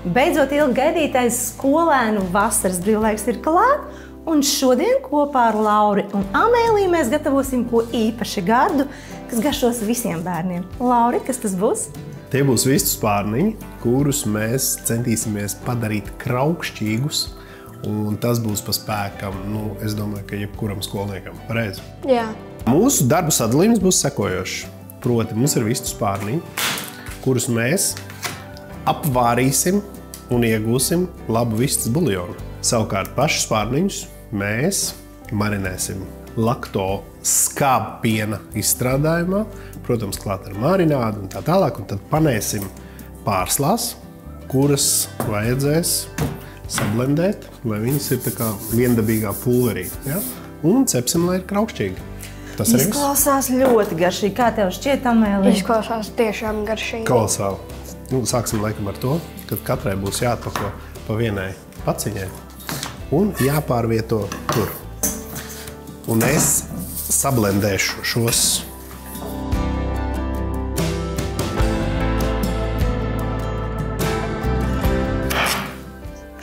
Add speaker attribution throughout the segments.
Speaker 1: Beidzot ilgi gaidītais skolēnu vasaras brīvlaiks ir klāt, un šodien kopā ar Lauri un Amēliju mēs gatavosim ko īpaši gardu, kas garšos visiem bērniem. Lauri, kas tas būs?
Speaker 2: Tie būs vistu spārniņi, kurus mēs centīsimies padarīt kraukšķīgus, un tas būs pa spēkam, es domāju, ka jebkuram skolniekam. Pareizi?
Speaker 3: Jā.
Speaker 2: Mūsu darbu sadalījums būs sekojošs. Proti, mums ir vistu spārniņi, kurus mēs apvārīsim un iegūsim labu vistas buljonu. Savukārt pašus spārniņus mēs marinēsim lakto skābpiena izstrādājumā, protams, klāt ar marinādu un tā tālāk, un tad panēsim pārslās, kuras vajadzēs sablendēt, lai viņas ir tā kā viendabīgā pulverī. Ja? Un cepsim, lai ir kraukšķīgi. Tas arī
Speaker 1: izklausās ļoti garšīgi. Kā tev šķiet, Amēlija?
Speaker 3: Izklausās tiešām garšīgi.
Speaker 2: Kolosāli. Sāksim laikam ar to, ka katrai būs jāatpako pa vienai paciņai un jāpārvieto tur. Un es sablendēšu šos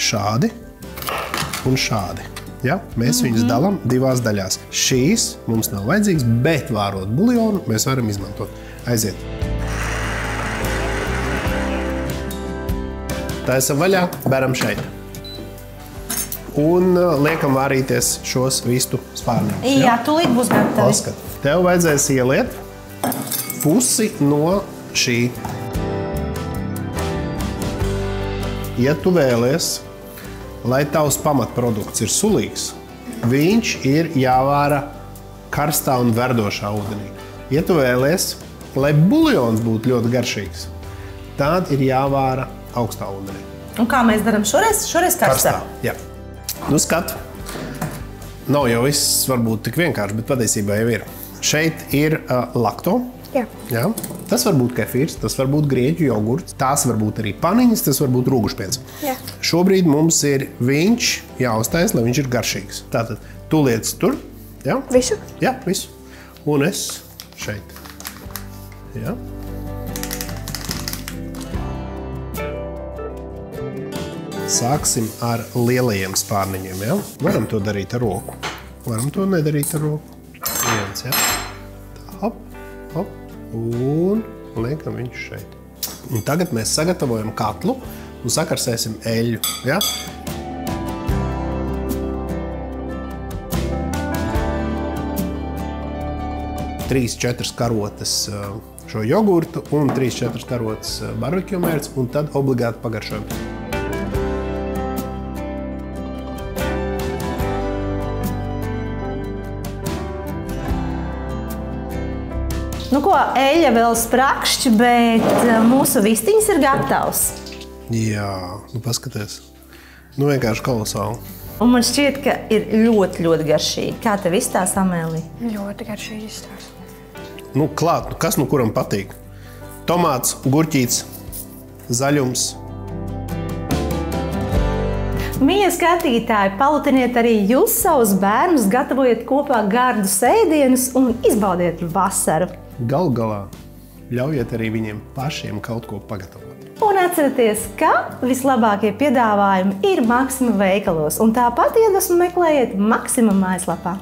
Speaker 2: šādi un šādi. Ja? Mēs viņus dalām divās daļās. Šīs mums nav vajadzīgas, bet vārot buljonu mēs varam izmantot. Aiziet. Taisam vaļā, beram šeit. Un liekam vārīties šos vistu spārniņus.
Speaker 1: Jā, tūlīt būs gatavi.
Speaker 2: Paskat. Tev vajadzēs ieliet pusi no šī. Ja tu vēlies, lai tavs pamatprodukts ir sulīgs, viņš ir jāvāra karstā un verdošā ūdenī. Ja tu vēlies, lai buljons būtu ļoti garšīgs, tad ir jāvāra augstā ūdenī.
Speaker 1: Un kā mēs darām šoreiz? Šoreiz karstā?
Speaker 2: Jā. Skat, nav jau viss varbūt tik vienkārši, bet patiesībā jau ir. Šeit ir lakto.
Speaker 3: Jā.
Speaker 2: Jā. Tas var būt kefīrs, tas var būt grieķu jogurts, tās var būt arī paniņas, tas var būt rūgušpiens.
Speaker 3: Jā.
Speaker 2: Šobrīd mums ir viņš jāuztais, lai viņš ir garšīgs. Tātad tu liec tur. Jā?
Speaker 3: Visu?
Speaker 2: Jā, visu. Un es šeit. Jā. Sāksim ar lielajiem spārniņiem. Ja? Varam to darīt ar roku. Varam to nedarīt ar roku. Viens, ja? Tā, hop, hop. Un liekam viņu šeit. Un tagad mēs sagatavojam katlu un sakarsēsim eļļu. Ja? Trīs, 4 karotes šo jogurtu un 3-4 karotes barbekju mērci, un tad obligāti pagaršojam.
Speaker 1: Nu ko, eļļa vēl sprakšķi, bet mūsu vistiņas ir gatavs.
Speaker 2: Jā, paskaties. Vienkārši kolosāli.
Speaker 1: Un man šķiet, ka ir ļoti, ļoti garšīgi. Kā tev izstāsta, Amēlija?
Speaker 3: Ļoti garšīgi izstāsta.
Speaker 2: Klāt, kas kuram patīk? Tomāts, gurķīts, zaļums.
Speaker 1: Mīļie skatītāji, palutiniet arī jūs savus bērnus, gatavojiet kopā gardus ēdienus un izbaudiet vasaru.
Speaker 2: Galu galā ļaujiet arī viņiem pašiem kaut ko pagatavot.
Speaker 1: Un atcerieties, ka vislabākie piedāvājumi ir Maxima veikalos, un tāpat iedvesmu meklējiet Maxima mājaslapā.